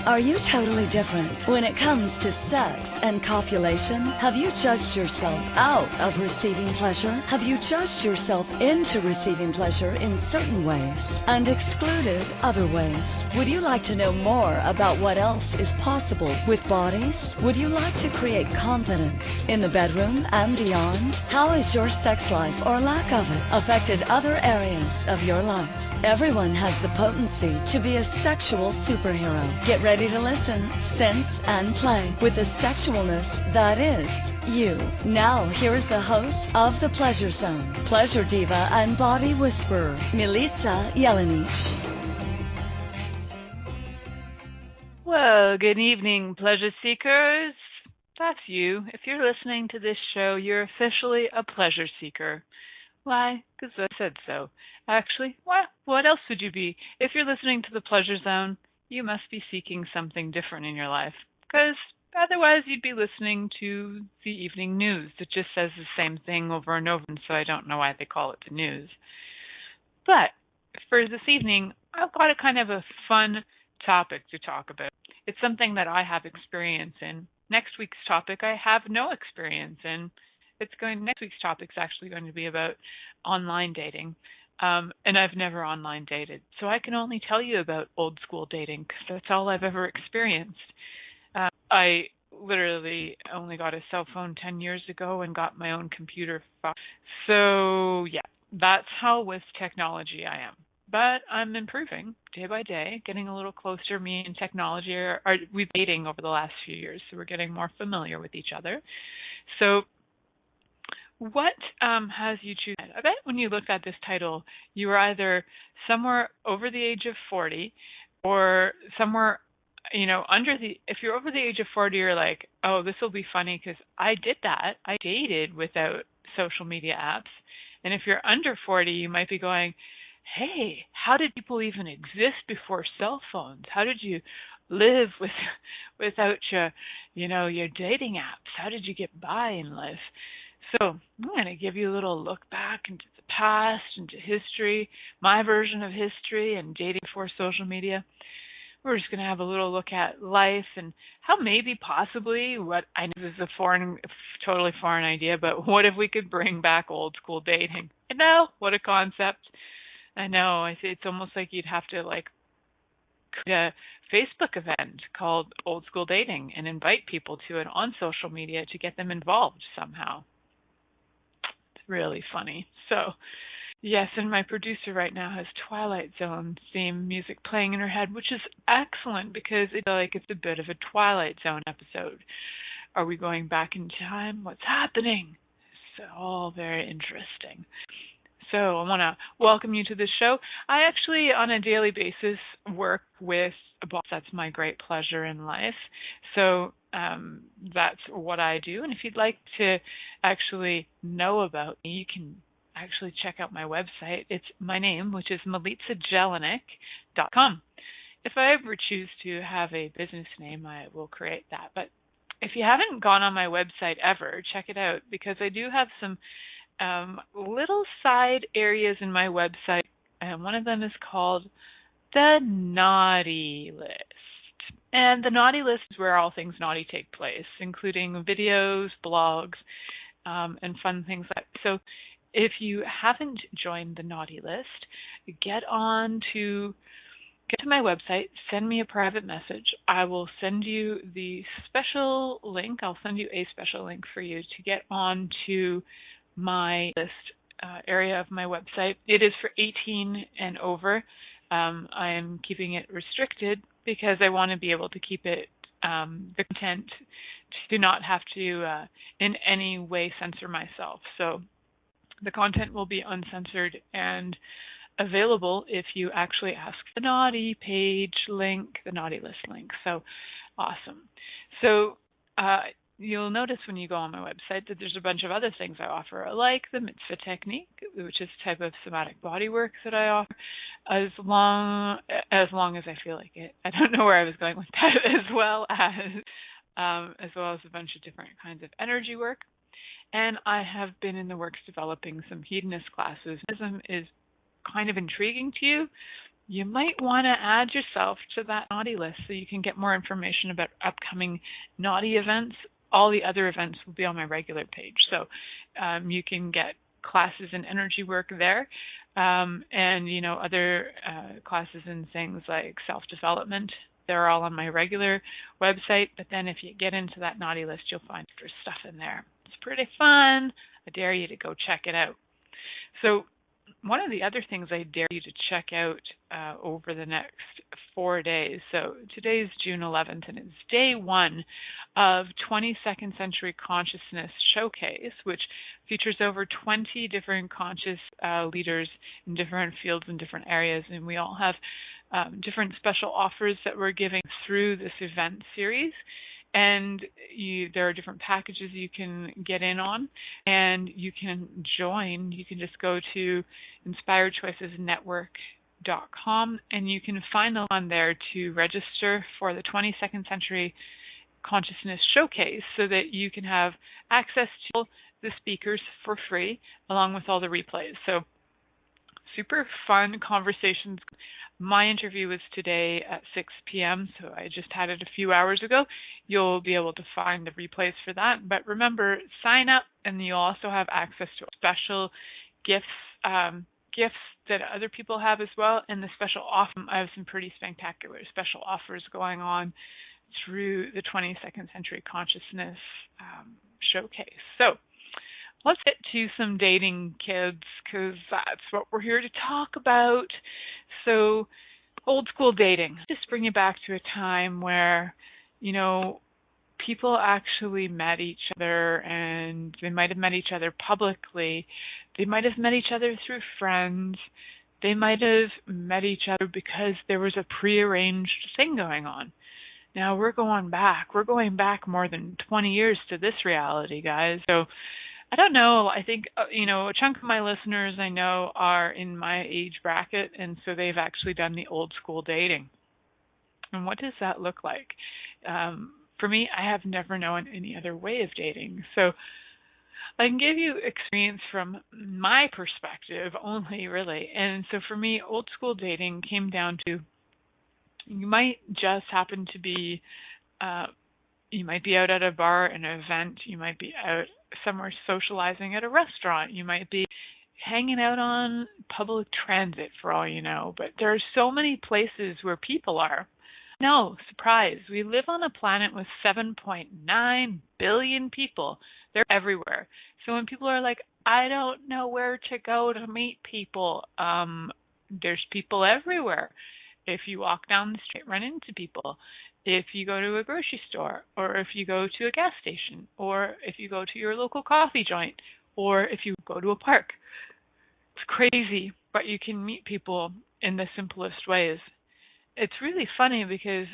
Are you totally different when it comes to sex and copulation? Have you judged yourself out of receiving pleasure? Have you judged yourself into receiving pleasure in certain ways and excluded other ways? Would you like to know more about what else is possible with bodies? Would you like to create confidence in the bedroom and beyond? How has your sex life or lack of it affected other areas of your life? Everyone has the potency to be a sexual superhero. Get ready to listen, sense, and play with the sexualness that is you. Now, here is the host of The Pleasure Zone, pleasure diva and body whisperer, Milica Jelenic. Well, good evening, pleasure seekers. That's you. If you're listening to this show, you're officially a pleasure seeker. Why? Because I said so. Actually, what else would you be? If you're listening to The Pleasure Zone, you must be seeking something different in your life. Because otherwise you'd be listening to the evening news that just says the same thing over and over, and so I don't know why they call it the news. But for this evening, I've got a kind of a fun topic to talk about. It's something that I have experience in. Next week's topic I have no experience in. Next week's topic is actually going to be about online dating, and I've never online dated, so I can only tell you about old school dating because that's all I've ever experienced. I literally only got a cell phone 10 years ago and got my own computer. So yeah, that's how with technology I am. But I'm improving day by day, getting a little closer. Me and technology we've been dating over the last few years, so we're getting more familiar with each other. So what has you choose? I bet when you look at this title, you were either somewhere over the age of 40 or somewhere, if you're over the age of 40, you're like, oh, this will be funny because I did that. I dated without social media apps. And if you're under 40, you might be going, hey, how did people even exist before cell phones? How did you live without your dating apps? How did you get by in life? So I'm going to give you a little look back into the past, into history, my version of history and dating before social media. We're just going to have a little look at life and how maybe possibly what I know is a totally foreign idea, but what if we could bring back old school dating? I know, what a concept. I know, it's almost like you'd have to create a Facebook event called Old School Dating and invite people to it on social media to get them involved somehow. Really funny. So, yes, and my producer right now has Twilight Zone theme music playing in her head, which is excellent because it's a bit of a Twilight Zone episode. Are we going back in time? What's happening? It's all very interesting. So I want to welcome you to the show. I actually, on a daily basis, work with a boss. That's my great pleasure in life. So that's what I do. And if you'd like to actually know about me, you can actually check out my website. It's my name, which is milicajelenic.com. If I ever choose to have a business name, I will create that. But if you haven't gone on my website ever, check it out because I do have some little side areas in my website, and one of them is called the Naughty List. And the Naughty List is where all things naughty take place, including videos, blogs, and fun things like that. So if you haven't joined the Naughty List, get to my website, send me a private message. I will send you the special link. I'll send you a special link for you to get on to my list area of my website. It is for 18 and over. I am keeping it restricted because I want to be able to keep it, the content, to not have to in any way censor myself. So the content will be uncensored and available if you actually ask the Naughty page link, the Naughty List link. So awesome. So you'll notice when you go on my website that there's a bunch of other things I offer, like the Mitzvah technique, which is a type of somatic body work that I offer, as long as I feel like it. I don't know where I was going with that, as well as a bunch of different kinds of energy work. And I have been in the works developing some hedonist classes. Hedonism is kind of intriguing to you, you might want to add yourself to that naughty list so you can get more information about upcoming naughty events. All the other events will be on my regular page. So you can get classes in energy work there, and other classes in things like self-development. They're all on my regular website, but then if you get into that naughty list, you'll find extra stuff in there. It's pretty fun. I dare you to go check it out. So one of the other things I dare you to check out over the next 4 days. So today's June 11th, and it's day one of 22nd Century Consciousness Showcase, which features over 20 different conscious leaders in different fields and different areas. And we all have different special offers that we're giving through this event series. And there are different packages you can get in on, and you can join. You can just go to inspiredchoicesnetwork.com, and you can find the one there to register for the 22nd Century Consciousness Showcase so that you can have access to the speakers for free along with all the replays. So super fun conversations. My interview was today at 6 p.m., so I just had it a few hours ago. You'll be able to find the replays for that. But remember, sign up, and you'll also have access to special gifts that other people have as well. And the special offer, I have some pretty spectacular special offers going on through the 22nd Century Consciousness Showcase. So let's get to some dating, kids, because that's what we're here to talk about. So, old school dating. Just bring you back to a time where, people actually met each other, and they might have met each other publicly. They might have met each other through friends. They might have met each other because there was a prearranged thing going on. Now, we're going back more than 20 years to this reality, guys. So, I don't know. I think, a chunk of my listeners I know are in my age bracket, and so they've actually done the old school dating. And what does that look like? For me, I have never known any other way of dating. So I can give you experience from my perspective only, really. And so for me, old school dating came down to you might just happen to be, you might be out at a bar, an event, you might be out somewhere socializing at a restaurant, you might be hanging out on public transit for all you know, but there are so many places where people are. No, surprise, we live on a planet with 7.9 billion people. They're everywhere. So when people are like, I don't know where to go to meet people, there's people everywhere. If you walk down the street, run into people. If you go to a grocery store, or if you go to a gas station, or if you go to your local coffee joint, or if you go to a park. It's crazy, but you can meet people in the simplest ways. It's really funny because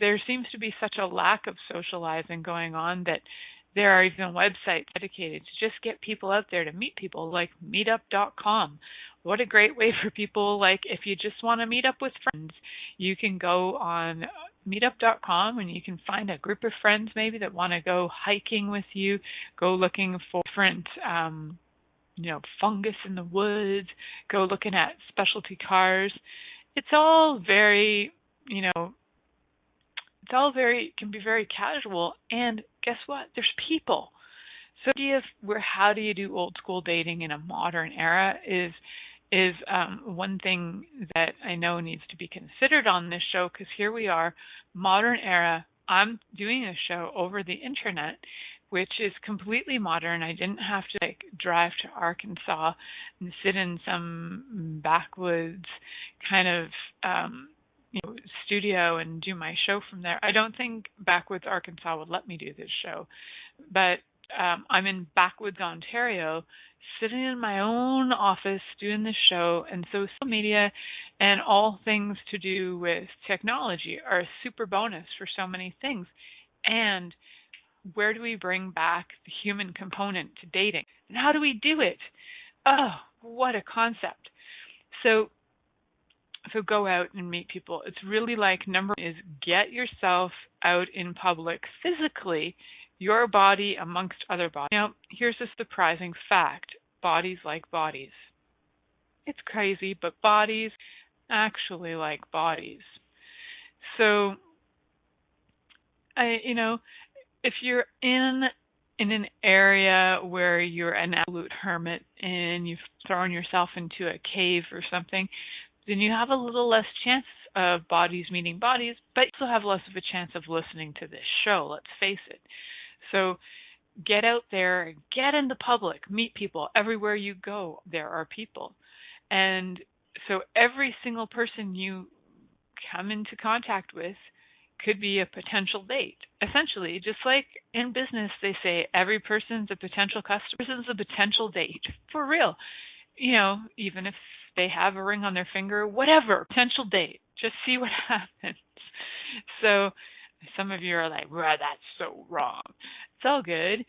there seems to be such a lack of socializing going on that there are even websites dedicated to just get people out there to meet people, like meetup.com. What a great way for people, like if you just want to meet up with friends, you can go on meetup.com and you can find a group of friends maybe that want to go hiking with you, go looking for different fungus in the woods, go looking at specialty cars. It's all very, can be very casual, and guess what? There's people. So the idea of how do you do old school dating in a modern era is one thing that I know needs to be considered on this show, because here we are, modern era. I'm doing a show over the internet, which is completely modern. I didn't have to drive to Arkansas and sit in some backwoods kind of studio and do my show from there. I don't think Backwoods, Arkansas would let me do this show, but I'm in Backwoods, Ontario, sitting in my own office doing this show, and social media and all things to do with technology are a super bonus for so many things. And where do we bring back the human component to dating? And how do we do it? Oh, what a concept. So go out and meet people. It's really like, number one is get yourself out in public physically, your body amongst other bodies. Now, here's a surprising fact. Bodies like bodies. It's crazy, but bodies actually like bodies. So, if you're in an area where you're an absolute hermit and you've thrown yourself into a cave or something, then you have a little less chance of bodies meeting bodies, but you also have less of a chance of listening to this show, let's face it. So get out there, get in the public, meet people. Everywhere you go, there are people. And so every single person you come into contact with could be a potential date. Essentially, just like in business, they say every person's a potential customer, person's a potential date. For real. Even if they have a ring on their finger, whatever, potential date. Just see what happens. So some of you are like, well, that's so wrong. It's all good.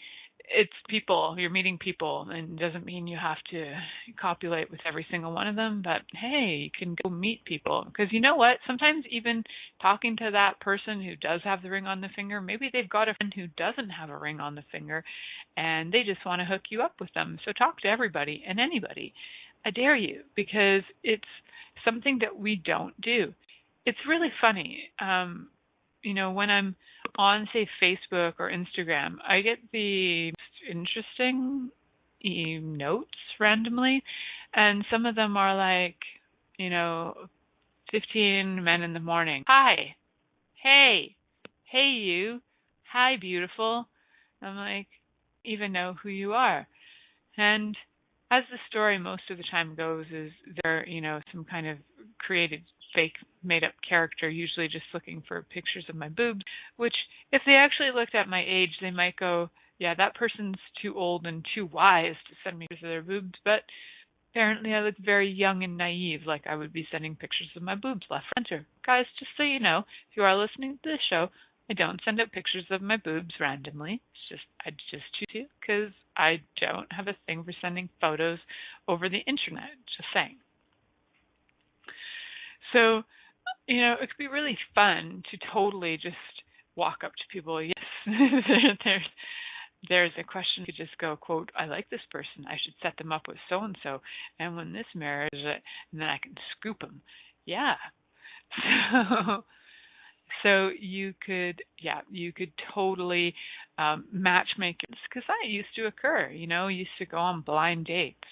It's people. You're meeting people, and it doesn't mean you have to copulate with every single one of them, but hey, you can go meet people. Because you know what? Sometimes even talking to that person who does have the ring on the finger, maybe they've got a friend who doesn't have a ring on the finger, and they just want to hook you up with them. So talk to everybody and anybody. I dare you, because it's something that we don't do. It's really funny. When I'm on, say, Facebook or Instagram, I get the interesting notes randomly, and some of them are like, 15 men in the morning. Hi. Hey. Hey, you. Hi, beautiful. I'm like, even know who you are. And as the story most of the time goes, is they're, some kind of created fake made-up character, usually just looking for pictures of my boobs, which if they actually looked at my age, they might go, yeah, that person's too old and too wise to send me pictures of their boobs, but apparently I look very young and naive, like I would be sending pictures of my boobs left, center. Guys, just so you know, if you are listening to this show, I don't send out pictures of my boobs randomly. I just choose to, because I don't have a thing for sending photos over the internet, just saying. So, it could be really fun to totally just walk up to people. Yes, there's a question. You could just go, quote, I like this person. I should set them up with so-and-so. And when this marriage, and then I can scoop them. Yeah. So you could totally matchmake, because that used to occur. Used to go on blind dates.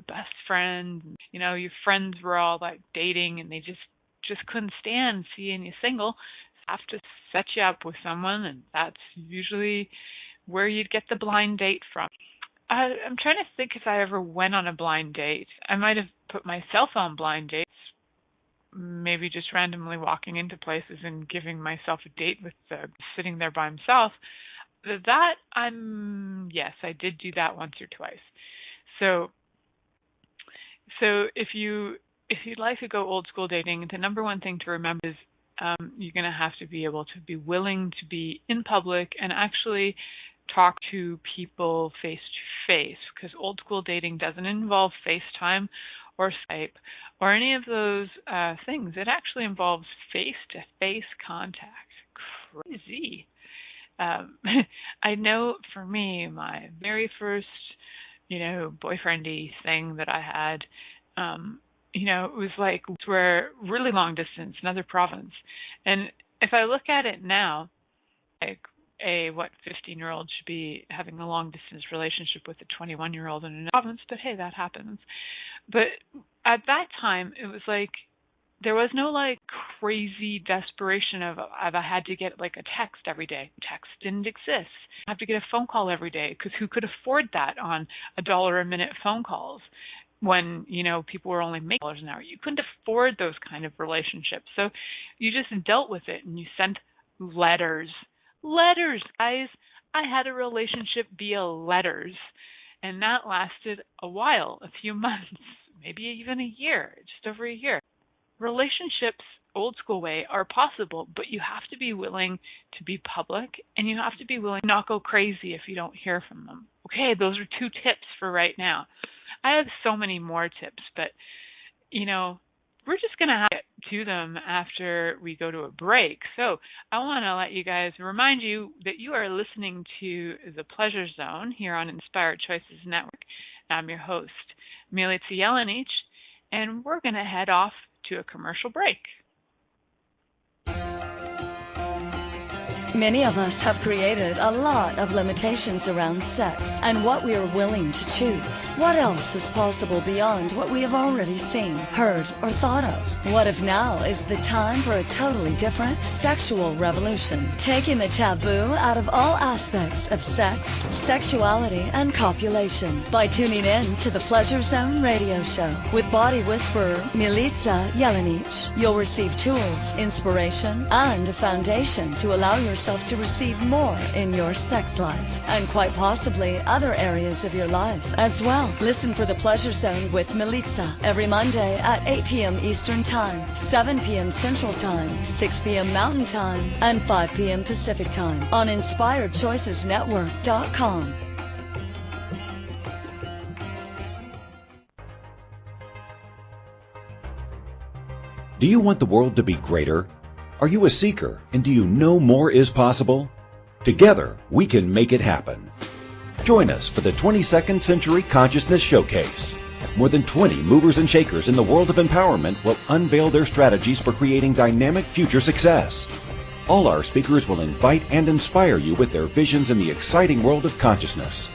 Best friend. Your friends were all like dating, and they just couldn't stand seeing you single. Have to set you up with someone, and that's usually where you'd get the blind date from. I'm trying to think if I ever went on a blind date. I might have put myself on blind dates, maybe just randomly walking into places and giving myself a date with sitting there by himself. Yes, I did do that once or twice. So if you'd like to go old school dating, the number one thing to remember is you're going to have to be able to be willing to be in public and actually talk to people face to face, because old school dating doesn't involve FaceTime or Skype or any of those things. It actually involves face to face contact. Crazy. I know for me, my very first, boyfriendy thing that I had, it was like we're really long distance, another province. And if I look at it now, like 15-year-old should be having a long distance relationship with a 21-year-old in another province, but hey, that happens. But at that time, it was like there was no like crazy desperation of I had to get like a text every day. Text didn't exist. I have to get a phone call every day, because who could afford that on $1 a minute phone calls when, people were only making $1 an hour? You couldn't afford those kind of relationships. So you just dealt with it, and you sent letters. Letters, guys. I had a relationship via letters, and that lasted a while, a few months, maybe even a year, just over a year. Relationships, old school way, are possible, but you have to be willing to be public, and you have to be willing to not go crazy if you don't hear from them. Okay, those are 2 tips for right now. I have so many more tips, but, we're just going to have to get to them after we go to a break. So I want to let you guys remind you that you are listening to The Pleasure Zone here on Inspired Choices Network. I'm your host, Milica Jelenic, and we're going to head off to a commercial break. Many of us have created a lot of limitations around sex and what we are willing to choose. What else is possible beyond what we have already seen, heard, or thought of? What if now is the time for a totally different sexual revolution, taking the taboo out of all aspects of sex, sexuality, and copulation by tuning in to the Pleasure Zone radio show with body whisperer Milica Jelenic. You'll receive tools, inspiration, and a foundation to allow yourself to receive more in your sex life and quite possibly other areas of your life as well. Listen for the Pleasure Zone with Milica every Monday at 8 p.m. Eastern Time, 7 p.m. Central Time, 6 p.m. Mountain Time, and 5 p.m. Pacific Time on InspiredChoicesNetwork.com. Do you want the world to be greater? Are you a seeker, and do you know more is possible? Together, we can make it happen. Join us for the 22nd Century Consciousness Showcase. More than 20 movers and shakers in the world of empowerment will unveil their strategies for creating dynamic future success. All our speakers will invite and inspire you with their visions in the exciting world of consciousness.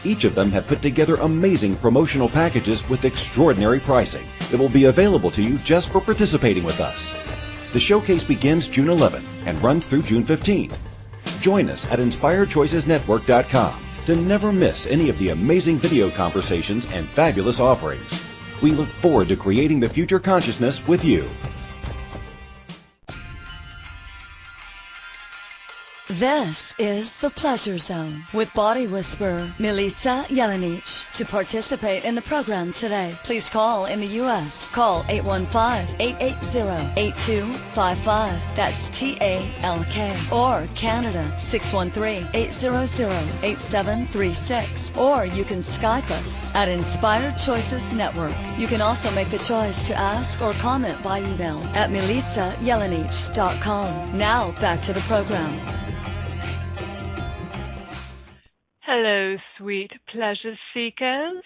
Each of them have put together amazing promotional packages with extraordinary pricing that will be available to you just for participating with us. The showcase begins June 11th and runs through June 15th. Join us at InspiredChoicesNetwork.com to never miss any of the amazing video conversations and fabulous offerings. We look forward to creating the future consciousness with you. This is the Pleasure Zone with body whisperer Milica Jelenic. To participate in the program today, please call in the U.S. Call 815-880-8255. That's TALK. Or Canada 613-800-8736. Or you can Skype us at Inspired Choices Network. You can also make the choice to ask or comment by email at milicajelenic.com. Now back to the program. Hello, sweet pleasure seekers.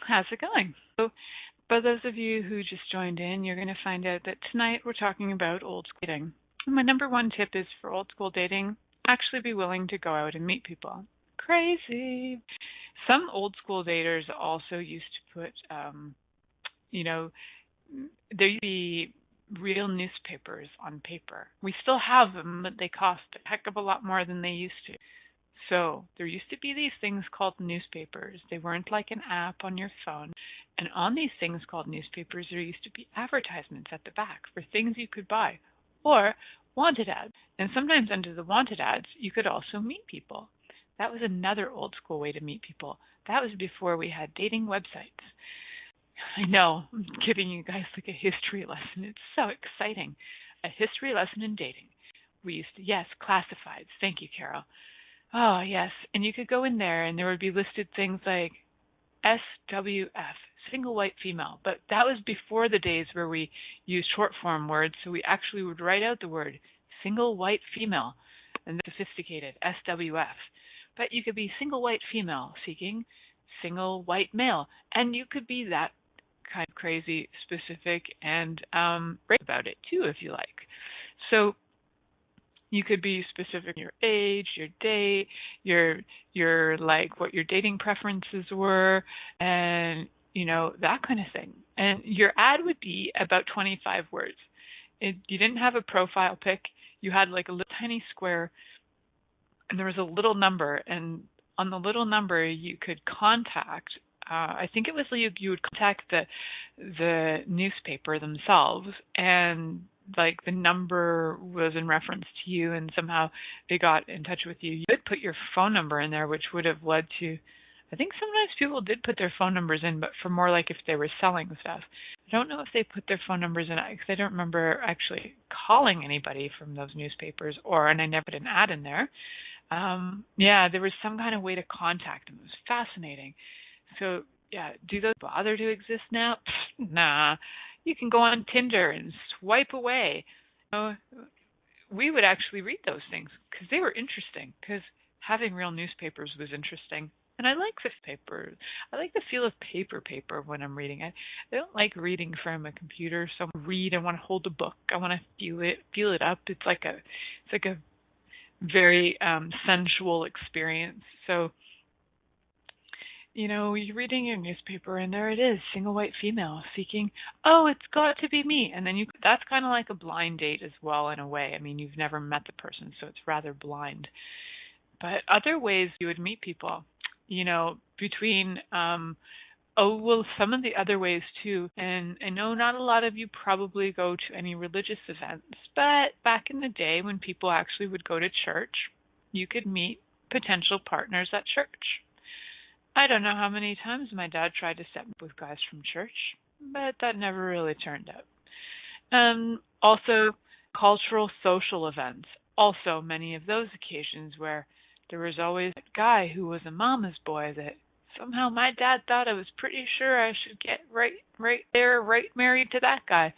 How's it going? So, for those of you who just joined in, you're going to find out that tonight we're talking about old school dating. My number one tip is for old school dating, actually be willing to go out and meet people. Crazy. Some old school daters also used to put, there used to be real newspapers on paper. We still have them, but they cost a heck of a lot more than they used to. So there used to be these things called newspapers. They weren't like an app on your phone. And on these things called newspapers, there used to be advertisements at the back for things you could buy or wanted ads. And sometimes under the wanted ads, you could also meet people. That was another old school way to meet people. That was before we had dating websites. I know, I'm giving you guys like a history lesson. It's so exciting. A history lesson in dating. We used to, yes, classifieds. Thank you, Carol. Oh, yes. And you could go in there and there would be listed things like SWF, single white female. But that was before the days where we used short form words. So we actually would write out the word single white female and the sophisticated SWF. But you could be single white female seeking single white male. And you could be that kind of crazy specific and brave about it too, if you like. So you could be specific in your age, your date, your like what your dating preferences were, and that kind of thing. And your ad would be about 25 words. You didn't have a profile pic. You had like a little tiny square, and there was a little number. And on the little number, you could contact. I think it was you would contact the newspaper themselves, and like the number was in reference to you, and somehow they got in touch with you. You could put your phone number in there, which would have led to, I think sometimes people did put their phone numbers in, but for more like if they were selling stuff. I don't know if they put their phone numbers in, because I don't remember actually calling anybody from those newspapers, and I never put an ad in there. There was some kind of way to contact them. It was fascinating. So, yeah, do those bother to exist now? Nah. You can go on Tinder and swipe away. We would actually read those things because they were interesting, because having real newspapers was interesting. And I like the paper. I like the feel of paper when I'm reading. I don't like reading from a computer. So I read. I want to hold a book. I want to feel it up. It's like a very sensual experience. So, you're reading your newspaper and there it is, single white female seeking, oh, it's got to be me. And then that's kind of like a blind date as well in a way. I mean, you've never met the person, so it's rather blind. But other ways you would meet people, between, some of the other ways too, and I know not a lot of you probably go to any religious events, but back in the day when people actually would go to church, you could meet potential partners at church. I don't know how many times my dad tried to set me up with guys from church, but that never really turned out. Also, cultural social events. Also, many of those occasions where there was always that guy who was a mama's boy that somehow my dad thought I was pretty sure I should get right married to that guy.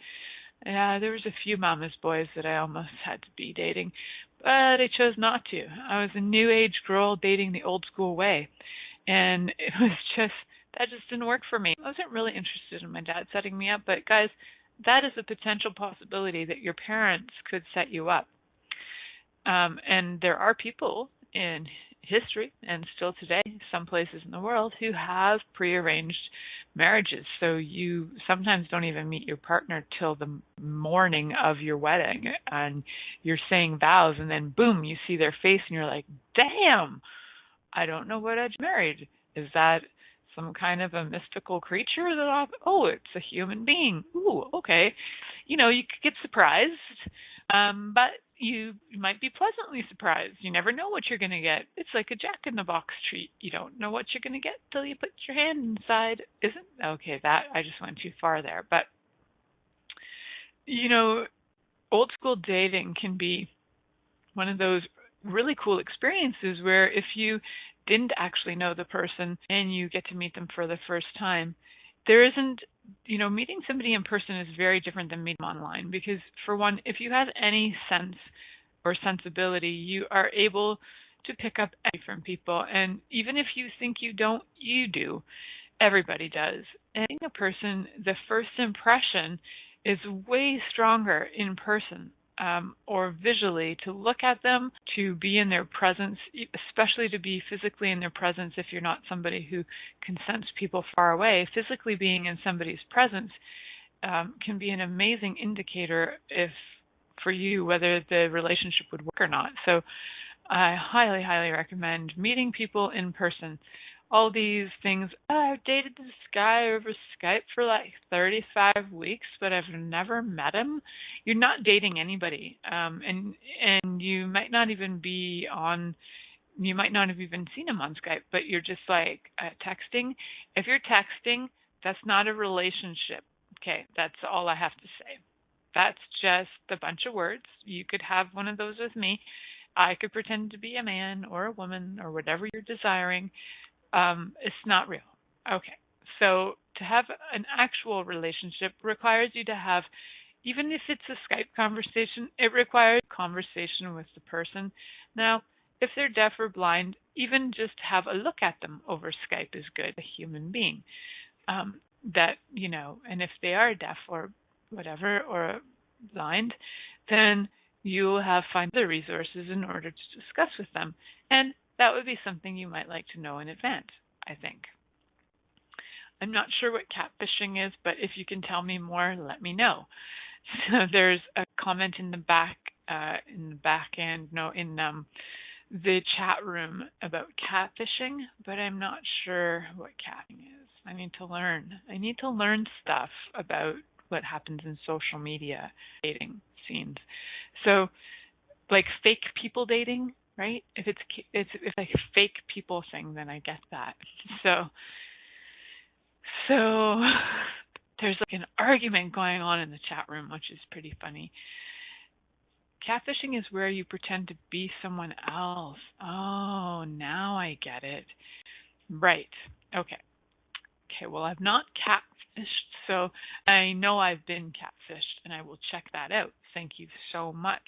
There was a few mama's boys that I almost had to be dating, but I chose not to. I was a new age girl dating the old school way. And it was that just didn't work for me. I wasn't really interested in my dad setting me up, but guys, that is a potential possibility that your parents could set you up. And there are people in history and still today, some places in the world, who have prearranged marriages. So you sometimes don't even meet your partner till the morning of your wedding, and you're saying vows, and then boom, you see their face, and you're like, damn, I don't know what I just married. Is that some kind of a mystical creature it's a human being. Ooh, okay. You could get surprised, but you might be pleasantly surprised. You never know what you're going to get. It's like a Jack-in-the-Box treat. You don't know what you're going to get till you put your hand inside. I just went too far there. But, old school dating can be one of those really cool experiences where if you didn't actually know the person and you get to meet them for the first time, there isn't, meeting somebody in person is very different than meeting them online, because for one, if you have any sense or sensibility, you are able to pick up anything from people. And even if you think you don't, you do. Everybody does. And being a person, the first impression is way stronger in person. Or visually, to look at them, to be in their presence, especially to be physically in their presence if you're not somebody who can sense people far away. Physically being in somebody's presence can be an amazing indicator for you whether the relationship would work or not. So I highly, highly recommend meeting people in person. All these things, I've dated this guy over Skype for like 35 weeks, but I've never met him. You're not dating anybody. And you might not even you might not have even seen him on Skype, but you're just like texting. If you're texting, that's not a relationship. Okay, that's all I have to say. That's just a bunch of words. You could have one of those with me. I could pretend to be a man or a woman or whatever you're desiring. It's not real. Okay. So to have an actual relationship requires you to have, even if it's a Skype conversation, it requires a conversation with the person. Now, if they're deaf or blind, even just have a look at them over Skype is good, a human being. And if they are deaf or whatever, or blind, then you'll find the resources in order to discuss with them. And that would be something you might like to know in advance, I think. I'm not sure what catfishing is, but if you can tell me more, let me know. So there's a comment in the the chat room about catfishing, but I'm not sure what catfishing is. I need to learn stuff about what happens in social media dating scenes. So, like fake people dating, right? If it's like a fake people thing, then I get that. So there's like an argument going on in the chat room, which is pretty funny. Catfishing is where you pretend to be someone else. Oh, now I get it. Right. Okay. Well, I've not catfished, so I know I've been catfished, and I will check that out. Thank you so much,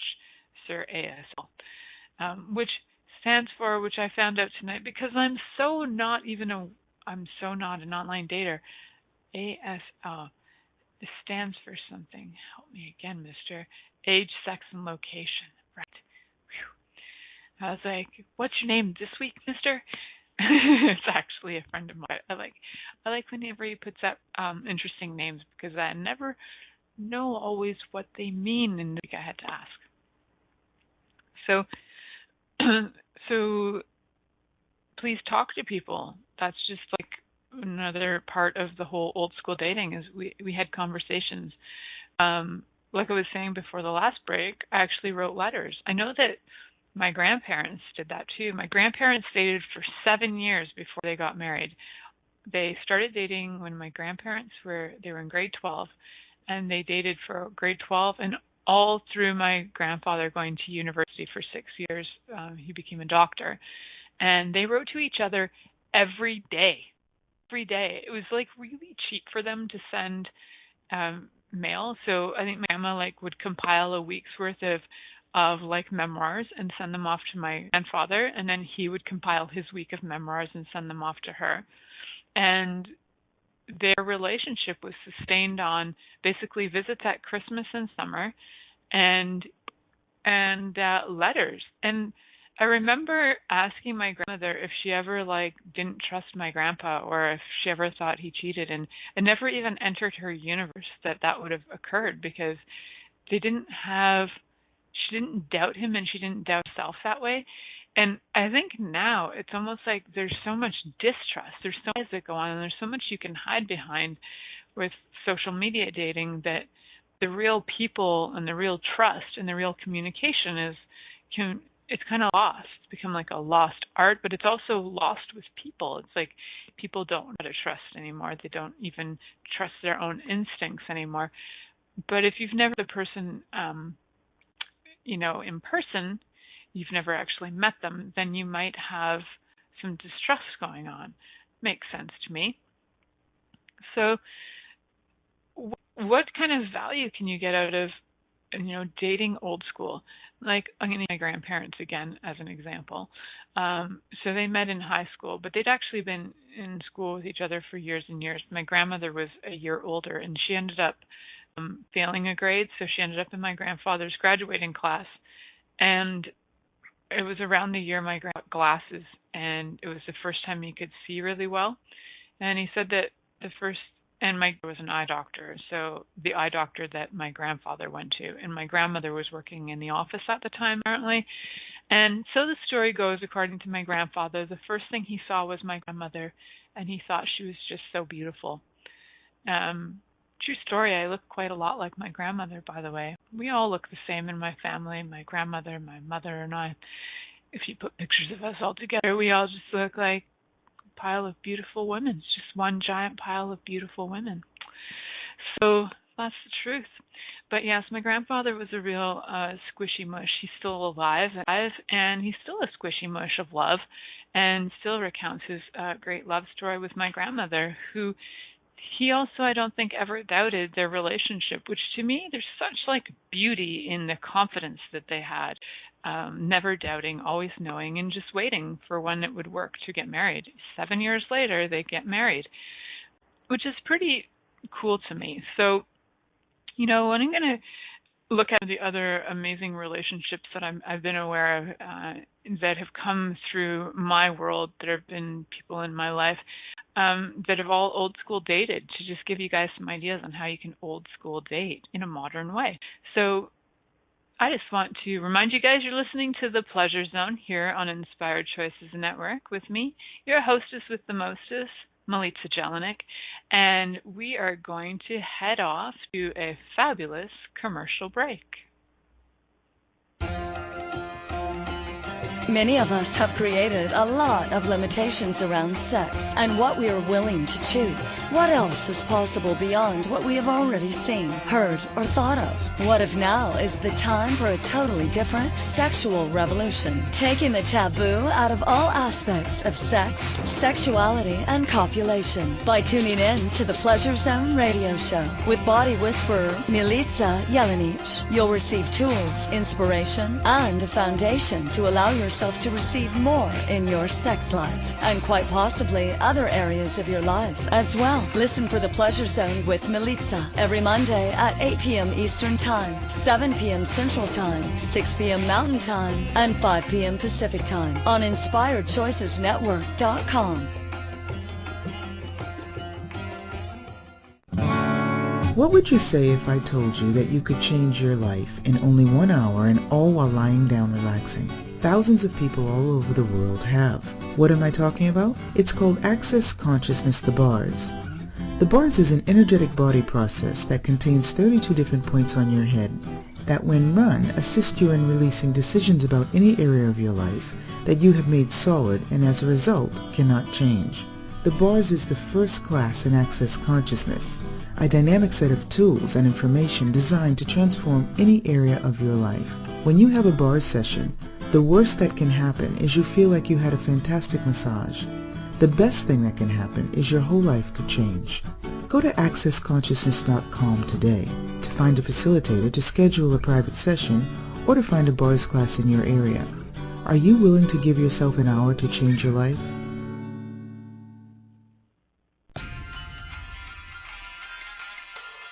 Sir ASL. Which stands for, which I found out tonight because I'm so not an online dater. ASL. It stands for something. Help me again, mister. Age, sex, and location. Right. Whew. I was like, what's your name this week, mister? It's actually a friend of mine. I like whenever he puts up interesting names because I never know always what they mean, and I had to ask. So please talk to people. That's just like another part of the whole old school dating is we had conversations. Like I was saying before the last break, I actually wrote letters. I know that my grandparents did that too. My grandparents dated for 7 years before they got married. They started dating when my grandparents were in grade 12, and they dated for grade 12 and all through my grandfather going to university for 6 years. He became a doctor. And they wrote to each other every day. Every day. It was like really cheap for them to send mail. So I think my grandma would compile a week's worth of memoirs and send them off to my grandfather, and then he would compile his week of memoirs and send them off to her. And their relationship was sustained on basically visits at Christmas and summer and letters. And I remember asking my grandmother if she ever didn't trust my grandpa or if she ever thought he cheated, and it never even entered her universe that would have occurred because she didn't doubt him and she didn't doubt herself that way. And I think now it's almost like there's so much distrust. There's so much that go on, and there's so much you can hide behind with social media dating that the real people and the real trust and the real communication it's kind of lost. It's become like a lost art, but it's also lost with people. It's like people don't know how to trust anymore. They don't even trust their own instincts anymore. But if you've never the person, in person, you've never actually met them, then you might have some distrust going on. Makes sense to me. So what kind of value can you get out of, dating old school? Like, I'm going to use my grandparents again as an example. So they met in high school, but they'd actually been in school with each other for years and years. My grandmother was a year older, and she ended up failing a grade, so she ended up in my grandfather's graduating class. And it was around the year my grandpa got glasses, and it was the first time he could see really well. And he said that and my grandmother was an eye doctor, so the eye doctor that my grandfather went to, and my grandmother was working in the office at the time, apparently. And so the story goes, according to my grandfather, the first thing he saw was my grandmother, and he thought she was just so beautiful. True story, I look quite a lot like my grandmother, by the way. We all look the same in my family, my grandmother, my mother, and I. If you put pictures of us all together, we all just look like pile of beautiful women. It's just one giant pile of beautiful women. So that's the truth. But yes, my grandfather was a real squishy mush. He's still alive, and he's still a squishy mush of love, and still recounts his great love story with my grandmother, who he also, I don't think, ever doubted their relationship, which to me, there's such beauty in the confidence that they had. Never doubting, always knowing, and just waiting for when it would work to get married. 7 years later, they get married, which is pretty cool to me. So, when I'm going to look at the other amazing relationships that I've been aware of that have come through my world, that have been people in my life that have all old school dated, to just give you guys some ideas on how you can old school date in a modern way. So I just want to remind you guys you're listening to The Pleasure Zone here on Inspired Choices Network with me, your hostess with the mostest, Milica Jelenic, and we are going to head off to a fabulous commercial break. Many of us have created a lot of limitations around sex and what we are willing to choose. What else is possible beyond what we have already seen, heard, or thought of? What if now is the time for a totally different sexual revolution, taking the taboo out of all aspects of sex, sexuality, and copulation by tuning in to the Pleasure Zone radio show with body whisperer Milica Jelenic. You'll receive tools, inspiration, and a foundation to allow yourself yourself to receive more in your sex life and quite possibly other areas of your life as well. Listen for The Pleasure Zone with Milica every Monday at 8 p.m. Eastern Time, 7 p.m. Central Time, 6 p.m. Mountain Time, and 5 p.m. Pacific Time on InspiredChoicesNetwork.com. What would you say if I told you that you could change your life in only 1 hour and all while lying down relaxing? Thousands of people all over the world have. What am I talking about? It's called Access Consciousness, the bars. The bars is an energetic body process that contains 32 different points on your head that when run assist you in releasing decisions about any area of your life that you have made solid and as a result cannot change. The bars is the first class in Access Consciousness, a dynamic set of tools and information designed to transform any area of your life. When you have a bars session, the worst that can happen is you feel like you had a fantastic massage. The best thing that can happen is your whole life could change. Go to accessconsciousness.com today to find a facilitator to schedule a private session or to find a bars class in your area. Are you willing to give yourself an hour to change your life?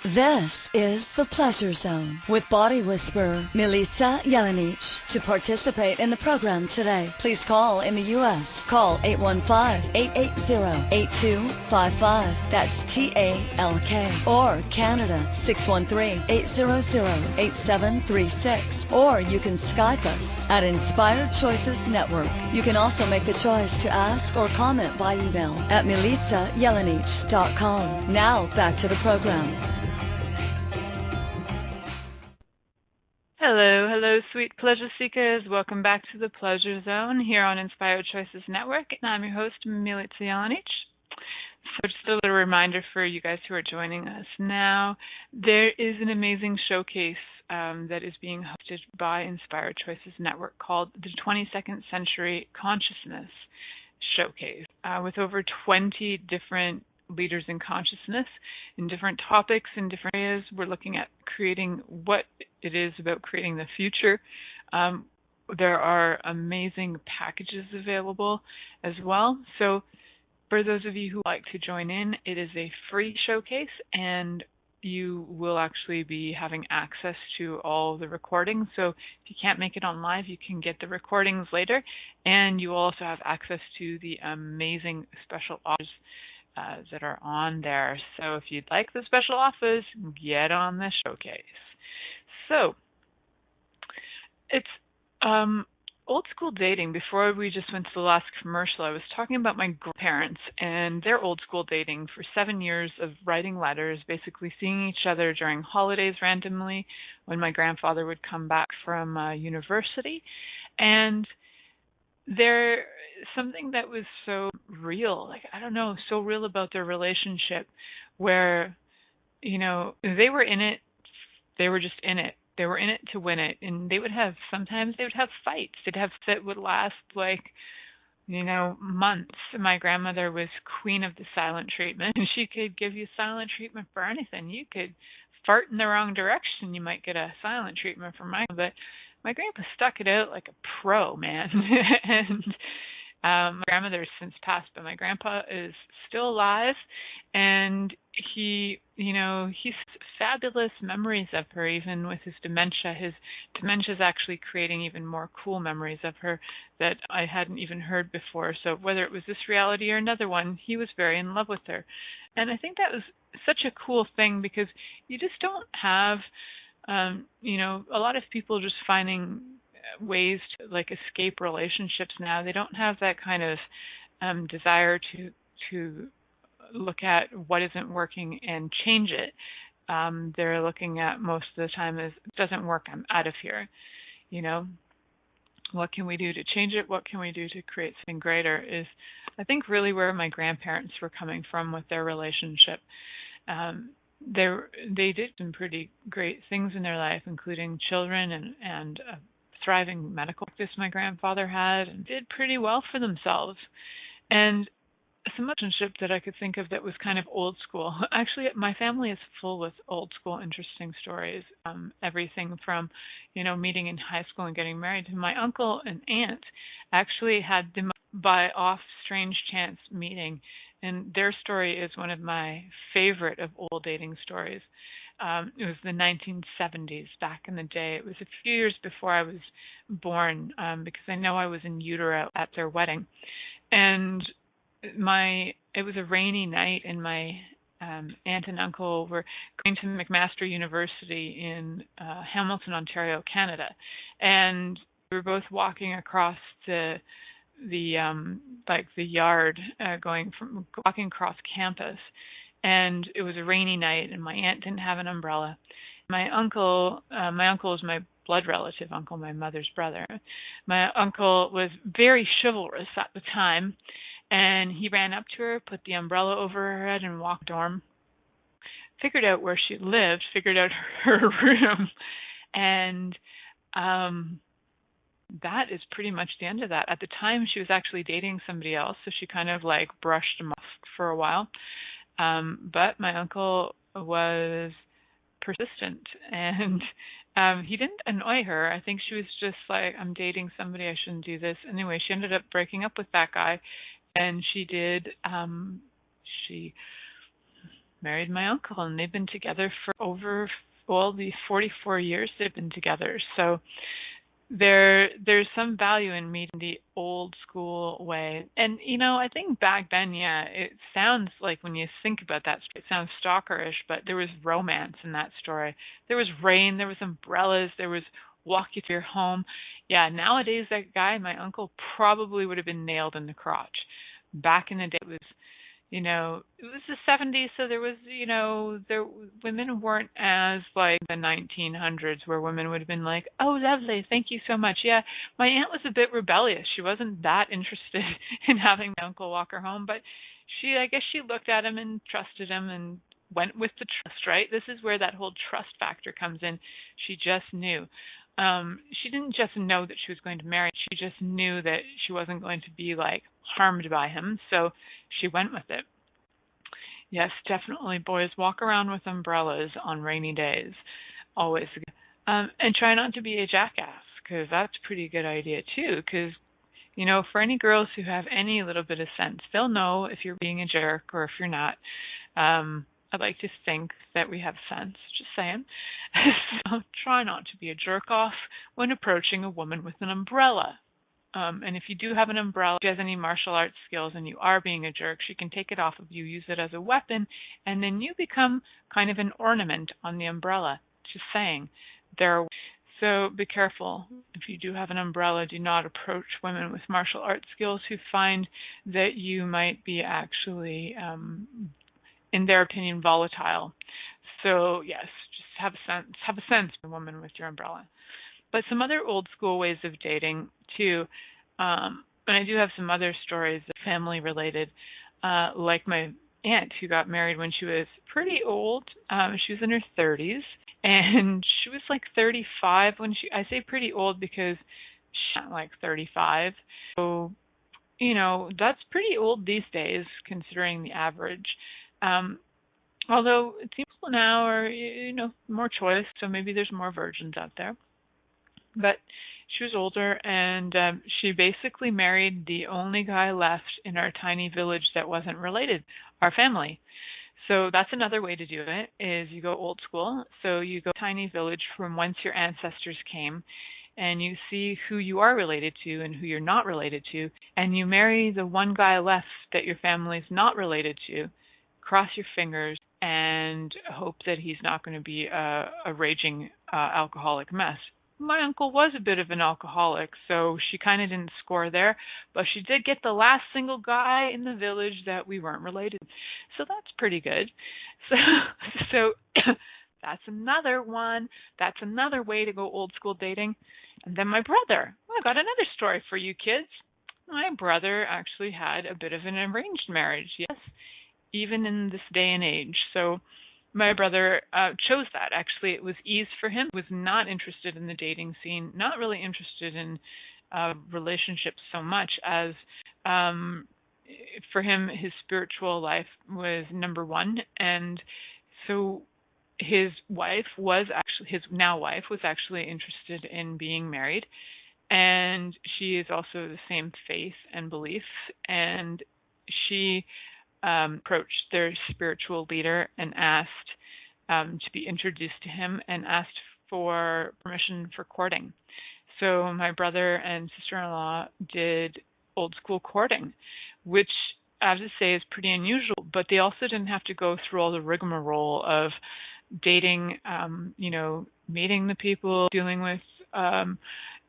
This is The Pleasure Zone with body whisperer Milica Jelenic. To participate in the program today, please call in the U.S. Call 815-880-8255. That's TALK. Or Canada, 613-800-8736. Or you can Skype us at Inspired Choices Network. You can also make the choice to ask or comment by email at milicajelenic.com. Now back to the program. Hello, sweet pleasure seekers. Welcome back to the Pleasure Zone here on Inspired Choices Network. And I'm your host, Milica Jelenic. So just a little reminder for you guys who are joining us now, there is an amazing showcase that is being hosted by Inspired Choices Network called the 22nd Century Consciousness Showcase with over 20 different leaders in consciousness in different topics in different areas. We're looking at creating what it is about creating the future. There are amazing packages available as well. So for those of you who like to join in, it is a free showcase and you will actually be having access to all the recordings. So if you can't make it on live, you can get the recordings later, and you will also have access to the amazing special offers that are on there. So if you'd like the special offers, get on the showcase. So it's old school dating. Before we just went to the last commercial, I was talking about my grandparents and their old school dating for 7 years of writing letters, basically seeing each other during holidays randomly when my grandfather would come back from university. And there something that was so real, like, I don't know, so real about their relationship where, you know, they were in it. They were just in it. They were in it to win it. And sometimes they would have fights. They'd have that would last like, you know, months. My grandmother was queen of the silent treatment, and she could give you silent treatment for anything. You could fart in the wrong direction, you might get a silent treatment from but my grandpa stuck it out like a pro, man. And my grandmother has since passed, but my grandpa is still alive, and he's fabulous memories of her, even with his dementia. His dementia is actually creating even more cool memories of her that I hadn't even heard before. So whether it was this reality or another one, he was very in love with her. And I think that was such a cool thing because you just don't have, a lot of people just finding ways to like escape relationships now. They don't have that kind of desire to look at what isn't working and change it. They're looking at most of the time as, it doesn't work, I'm out of here. You know, what can we do to change it? What can we do to create something greater is, I think, really where my grandparents were coming from with their relationship. They did some pretty great things in their life, including children and a thriving medical practice my grandfather had, and did pretty well for themselves. And some relationship that I could think of that was kind of old school. Actually, my family is full with old school interesting stories. Everything from, meeting in high school and getting married to my uncle and aunt actually had the by off strange chance meeting. And their story is one of my favorite of old dating stories. It was the 1970s, back in the day. It was a few years before I was born, because I know I was in utero at their wedding. And it was a rainy night, and my aunt and uncle were going to McMaster University in Hamilton, Ontario, Canada. And we were both walking across the yard, walking across campus, and it was a rainy night, and my aunt didn't have an umbrella. My uncle is my blood relative uncle, my mother's brother. My uncle was very chivalrous at the time, and he ran up to her, put the umbrella over her head, and walked dorm. Figured out where she lived, figured out her room, and that is pretty much the end of that. At the time, she was actually dating somebody else, so she kind of brushed him off for a while. But my uncle was persistent, and he didn't annoy her. I think she was just like, I'm dating somebody, I shouldn't do this. Anyway, she ended up breaking up with that guy, and she married my uncle, and they've been together for over the 44 years they've been together. So there's some value in meeting the old school way. And, I think back then, it sounds like, when you think about that, it sounds stalkerish, but there was romance in that story. There was rain, there was umbrellas, there was walk you to your home. Yeah, nowadays that guy, my uncle, probably would have been nailed in the crotch. Back in the day, it was the 70s, so there was, women weren't as like the 1900s, where women would have been like, oh, lovely, thank you so much. Yeah, my aunt was a bit rebellious. She wasn't that interested in having my uncle walk her home, but I guess she looked at him and trusted him and went with the trust, right? This is where that whole trust factor comes in. She just knew. She didn't just know that she was going to marry. She just knew that she wasn't going to be harmed by him, so she went with it. Yes, definitely, boys, walk around with umbrellas on rainy days, always. And try not to be a jackass, because that's a pretty good idea too, because for any girls who have any little bit of sense, they'll know if you're being a jerk or if you're not. I'd like to think that we have sense, just saying. So try not to be a jerk-off when approaching a woman with an umbrella. And if you do have an umbrella, if she has any martial arts skills and you are being a jerk, she can take it off of you, use it as a weapon, and then you become kind of an ornament on the umbrella. Just saying. So be careful. If you do have an umbrella, do not approach women with martial arts skills who find that you might be actually, in their opinion, volatile. So yes, just have a sense of a woman with your umbrella. But some other old school ways of dating too, and I do have some other stories, family related, like my aunt who got married when she was pretty old. She was in her 30s, and she was 35 when I say pretty old because she's not 35. So, that's pretty old these days considering the average. Although it seems now are, more choice, so maybe there's more virgins out there. But she was older, and she basically married the only guy left in our tiny village that wasn't related, our family. So that's another way to do it, is you go old school. So you go tiny village from whence your ancestors came, and you see who you are related to and who you're not related to, and you marry the one guy left that your family's not related to, cross your fingers, and hope that he's not going to be a raging alcoholic mess. My uncle was a bit of an alcoholic, so she kind of didn't score there, but she did get the last single guy in the village that we weren't related. So that's pretty good. So that's another one. That's another way to go old school dating. And then my brother. Well, I got another story for you kids. My brother actually had a bit of an arranged marriage, yes, even in this day and age. So my brother chose that. Actually, it was ease for him. He was not interested in the dating scene, not really interested in relationships so much as for him, his spiritual life was number one. And so his now wife was actually interested in being married. And she is also the same faith and belief. And she approached their spiritual leader and asked to be introduced to him and asked for permission for courting. So my brother and sister-in-law did old school courting, which I have to say is pretty unusual, but they also didn't have to go through all the rigmarole of dating, meeting the people, dealing with,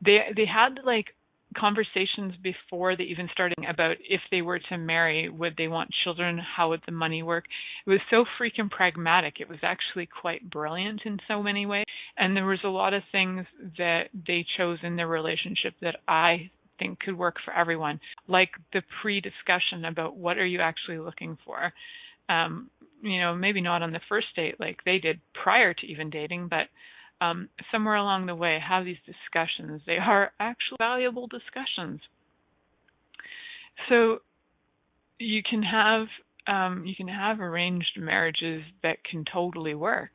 they had like conversations before they even started about if they were to marry, would they want children, how would the money work. It was so freaking pragmatic. It was actually quite brilliant in so many ways, and there was a lot of things that they chose in their relationship that I think could work for everyone, like the pre-discussion about what are you actually looking for. Maybe not on the first date like they did prior to even dating, but somewhere along the way, have these discussions. They are actually valuable discussions. So you can have arranged marriages that can totally work.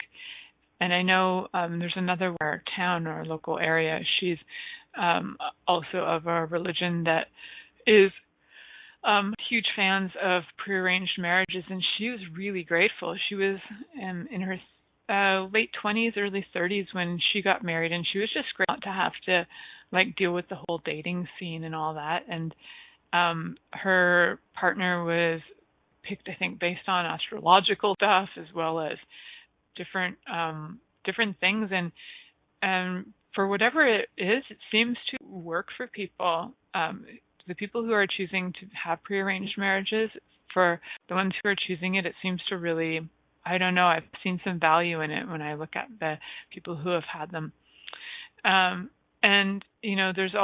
And I know there's another town or local area. She's also of a religion that is huge fans of prearranged marriages, and she was really grateful. She was in her late 20s, early 30s when she got married, and she was just great not to have to deal with the whole dating scene and all that. And her partner was picked, I think, based on astrological stuff as well as different things, and for whatever it is, it seems to work for people. The people who are choosing to have prearranged marriages, for the ones who are choosing it, it seems to really, I don't know, I've seen some value in it when I look at the people who have had them. And, there's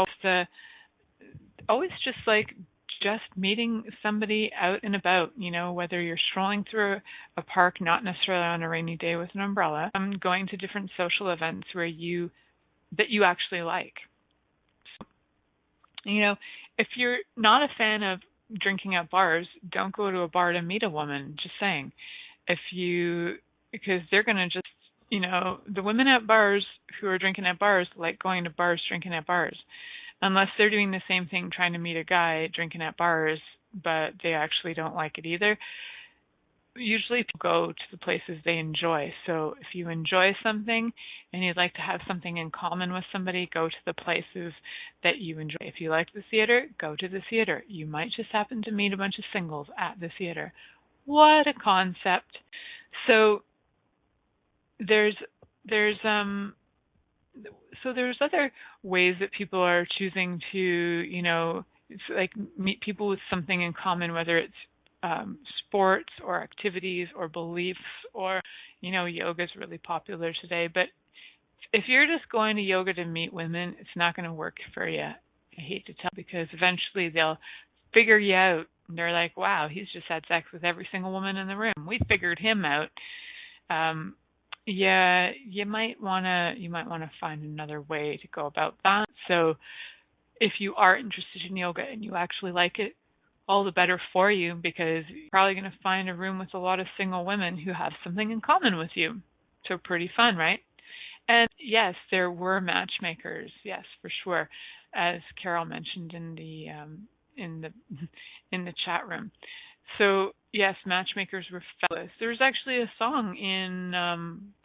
always just meeting somebody out and about, whether you're strolling through a park, not necessarily on a rainy day with an umbrella, going to different social events that you actually like. So, if you're not a fan of drinking at bars, don't go to a bar to meet a woman, just saying. Because they're going to just, the women at bars who are drinking at bars like going to bars, drinking at bars. Unless they're doing the same thing, trying to meet a guy drinking at bars, but they actually don't like it either. Usually people go to the places they enjoy. So if you enjoy something and you'd like to have something in common with somebody, go to the places that you enjoy. If you like the theater, go to the theater. You might just happen to meet a bunch of singles at the theater. What a concept. So there's other ways that people are choosing to, meet people with something in common, whether it's sports or activities or beliefs or, yoga is really popular today. But if you're just going to yoga to meet women, it's not going to work for you. I hate to tell, because eventually they'll figure you out. And they're like, wow, he's just had sex with every single woman in the room. We figured him out. You might want to find another way to go about that. So if you are interested in yoga and you actually like it, all the better for you, because you're probably going to find a room with a lot of single women who have something in common with you. So pretty fun, right? And yes, there were matchmakers. Yes, for sure, as Carol mentioned in the chat room. So yes, matchmakers were fabulous. There was actually a song in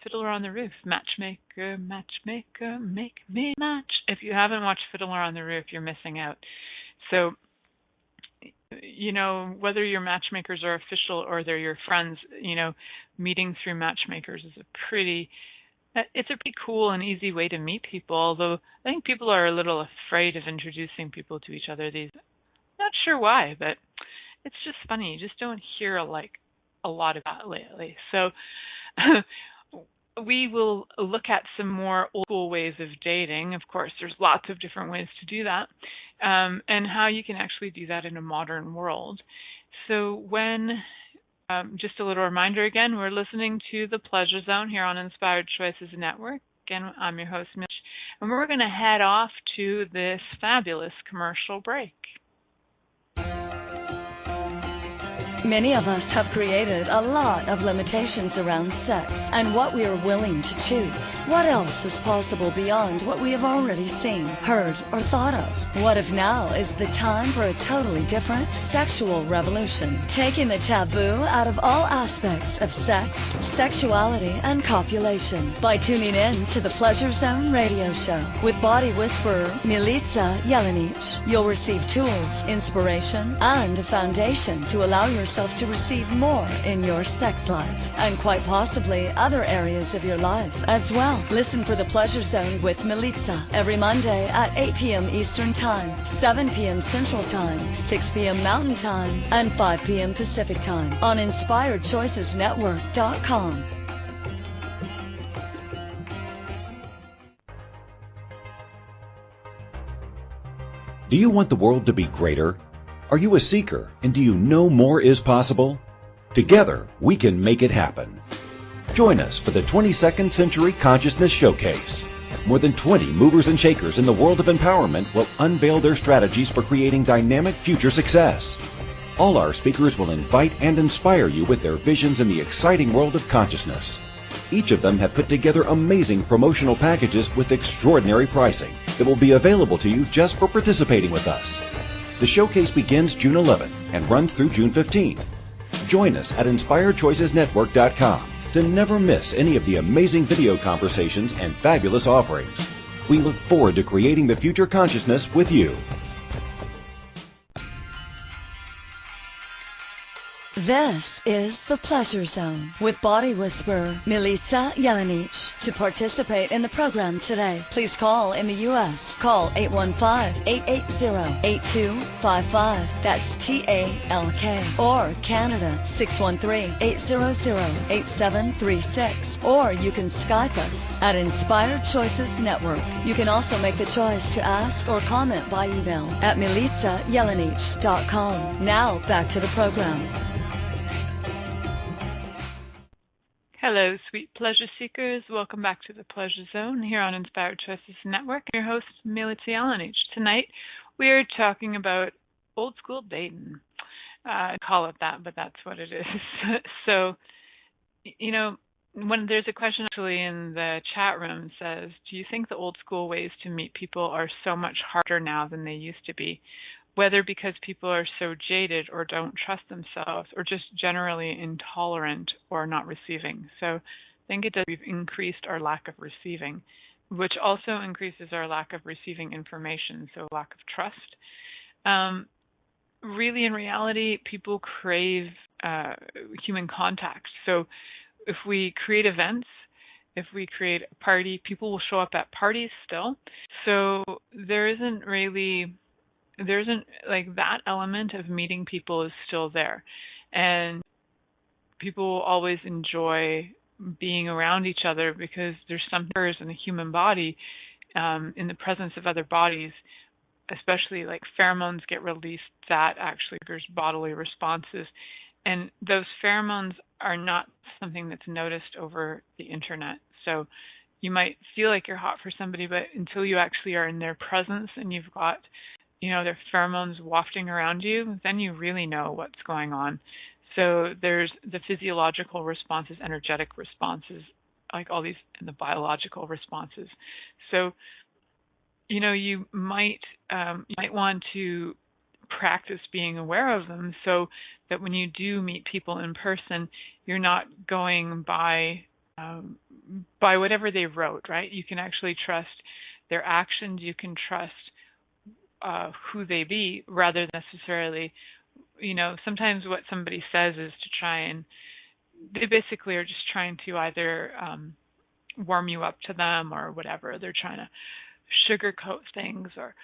Fiddler on the Roof, "Matchmaker, Matchmaker, Make Me Match." If you haven't watched Fiddler on the Roof, you're missing out. So, whether your matchmakers are official or they're your friends, meeting through matchmakers is a pretty cool and easy way to meet people. Although I think people are a little afraid of introducing people to each other these days. Not sure why, but it's just funny. You just don't hear a lot of that lately. So we will look at some more old school ways of dating. Of course, there's lots of different ways to do that, and how you can actually do that in a modern world. So just a little reminder again, we're listening to The Pleasure Zone here on Inspired Choices Network. Again, I'm your host, Mitch, and we're going to head off to this fabulous commercial break. Many of us have created a lot of limitations around sex and what we are willing to choose. What else is possible beyond what we have already seen, heard, or thought of? What if now is the time for a totally different sexual revolution, taking the taboo out of all aspects of sex, sexuality, and copulation by tuning in to the Pleasure Zone radio show with body whisperer Milica Jelenic. You'll receive tools, inspiration, and a foundation to allow yourself to receive more in your sex life and quite possibly other areas of your life as well. Listen for the Pleasure Zone with Milica every Monday at 8 p.m. Eastern Time, 7 p.m. Central Time, 6 p.m. Mountain Time, and 5 p.m. Pacific Time on InspiredChoicesNetwork.com. Do you want the world to be greater? Are you a seeker, and do you know more is possible? Together, we can make it happen. Join us for the 22nd Century Consciousness Showcase. More than 20 movers and shakers in the world of empowerment will unveil their strategies for creating dynamic future success. All our speakers will invite and inspire you with their visions in the exciting world of consciousness. Each of them have put together amazing promotional packages with extraordinary pricing that will be available to you just for participating with us. The showcase begins June 11th and runs through June 15th. Join us at InspiredChoicesNetwork.com to never miss any of the amazing video conversations and fabulous offerings. We look forward to creating the future consciousness with you. This is the Pleasure Zone with body whisperer Milica Jelenic. To participate in the program today, please call in the U.S. Call 815-880-8255. That's TALK. Or Canada 613-800-8736. Or you can Skype us at Inspired Choices Network. You can also make the choice to ask or comment by email at milicajelenic.com. Now back to the program. Hello, sweet pleasure seekers. Welcome back to the Pleasure Zone here on Inspired Choices Network. Your host, Milica Jelenic. Tonight, we are talking about old school dating. I call it that, but that's what it is. So, you know, when there's a question actually in the chat room says, do you think the old school ways to meet people are so much harder now than they used to be? Whether because people are so jaded or don't trust themselves or just generally intolerant or not receiving. So I think it does. We've increased our lack of receiving, which also increases our lack of receiving information, so lack of trust. Really, in reality, people crave human contact. So if we create events, if we create a party, people will show up at parties still. So there isn't like that element of meeting people is still there. And people will always enjoy being around each other because there's some things in the human body, in the presence of other bodies, especially like pheromones get released that actually triggers bodily responses. And those pheromones are not something that's noticed over the internet. So you might feel like you're hot for somebody, but until you actually are in their presence and you've got their pheromones wafting around you, then you really know what's going on. So there's the physiological responses, energetic responses, like all these, and the biological responses. So, you might want to practice being aware of them so that when you do meet people in person, you're not going by whatever they wrote, right? You can actually trust their actions. You can trust who they be rather than necessarily, sometimes what somebody says is to try and, they basically are just trying to either warm you up to them or whatever. They're trying to sugarcoat things or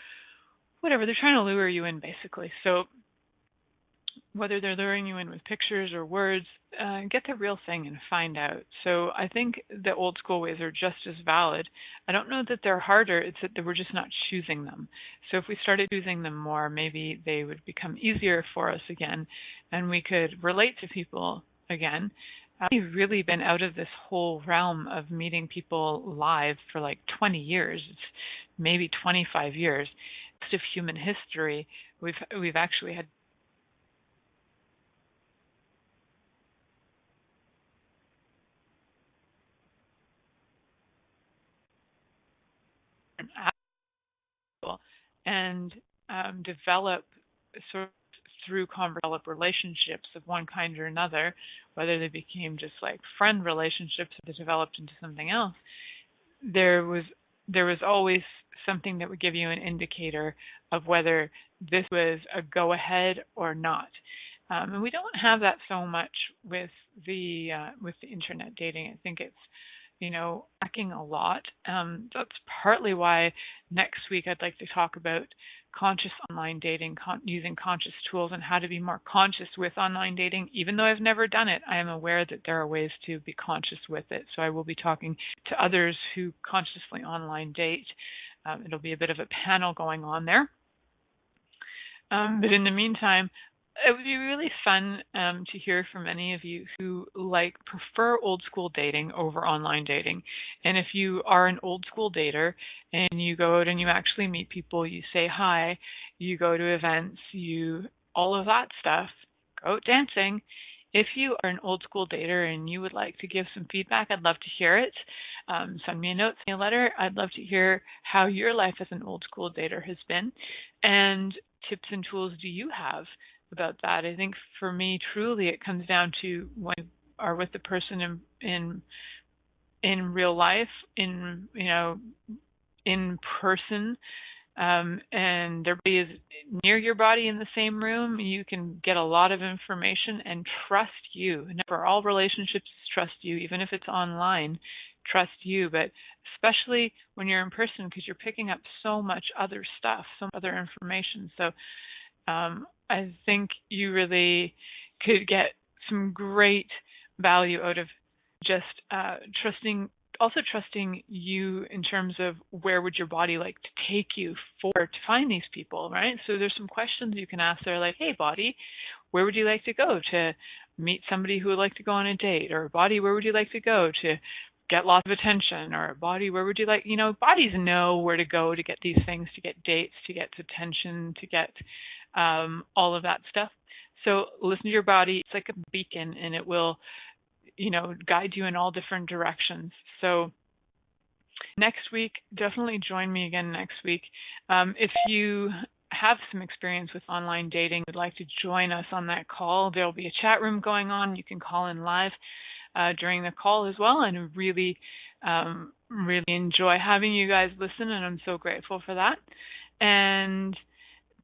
whatever. They're trying to lure you in basically. So whether they're luring you in with pictures or words, get the real thing and find out. So I think the old school ways are just as valid. I don't know that they're harder, it's that we're just not choosing them. So if we started choosing them more, maybe they would become easier for us again, and we could relate to people again. We've really been out of this whole realm of meeting people live for like 20 years. It's maybe 25 years. Most of human history, we've actually had and develop sort of through develop relationships of one kind or another, whether they became just like friend relationships or they developed into something else, there was always something that would give you an indicator of whether this was a go-ahead or not. And we don't have that so much with the internet dating. I think it's lacking a lot. That's partly why next week I'd like to talk about conscious online dating, using conscious tools, and how to be more conscious with online dating. Even though I've never done it, I am aware that there are ways to be conscious with it. So I will be talking to others who consciously online date. It'll be a bit of a panel going on there. But in the meantime, it would be really fun to hear from any of you who prefer old school dating over online dating. And if you are an old school dater and you go out and you actually meet people, you say hi, you go to events, all of that stuff, go out dancing. If you are an old school dater and you would like to give some feedback, I'd love to hear it. Send me a note, send me a letter. I'd love to hear how your life as an old school dater has been, and tips and tools do you have about that. I think for me, truly, it comes down to when you are with the person in real life, in person, and everybody is near your body in the same room. You can get a lot of information and trust you. And for all relationships, trust you, even if it's online. Trust you, but especially when you're in person, because you're picking up so much other stuff, some other information. So I think you really could get some great value out of just trusting you in terms of where would your body like to take you to find these people, right? So there's some questions you can ask. They're like, hey, body, where would you like to go to meet somebody who would like to go on a date? Or body, where would you like to go to get lots of attention? Or body, where would you like, bodies know where to go to get these things, to get dates, to get attention, to get all of that stuff. So listen to your body. It's like a beacon, and it will, guide you in all different directions. So next week, definitely join me again next week. If you have some experience with online dating, would like to join us on that call, there'll be a chat room going on. You can call in live during the call as well, and really enjoy having you guys listen, and I'm so grateful for that. And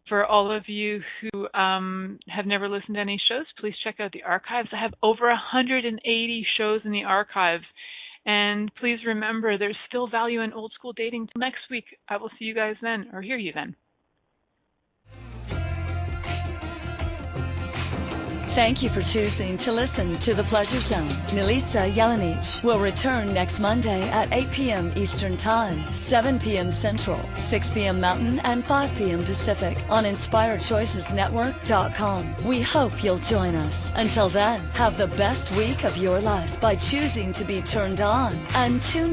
for all of you who have never listened to any shows, please check out the archives. I have over 180 shows in the archives. And please remember, there's still value in old school dating. Till next week, I will see you guys then, or hear you then. Thank you for choosing to listen to The Pleasure Zone. Milica Jelenic will return next Monday at 8 p.m. Eastern Time, 7 p.m. Central, 6 p.m. Mountain, and 5 p.m. Pacific on InspiredChoicesNetwork.com. We hope you'll join us. Until then, have the best week of your life by choosing to be turned on and tuned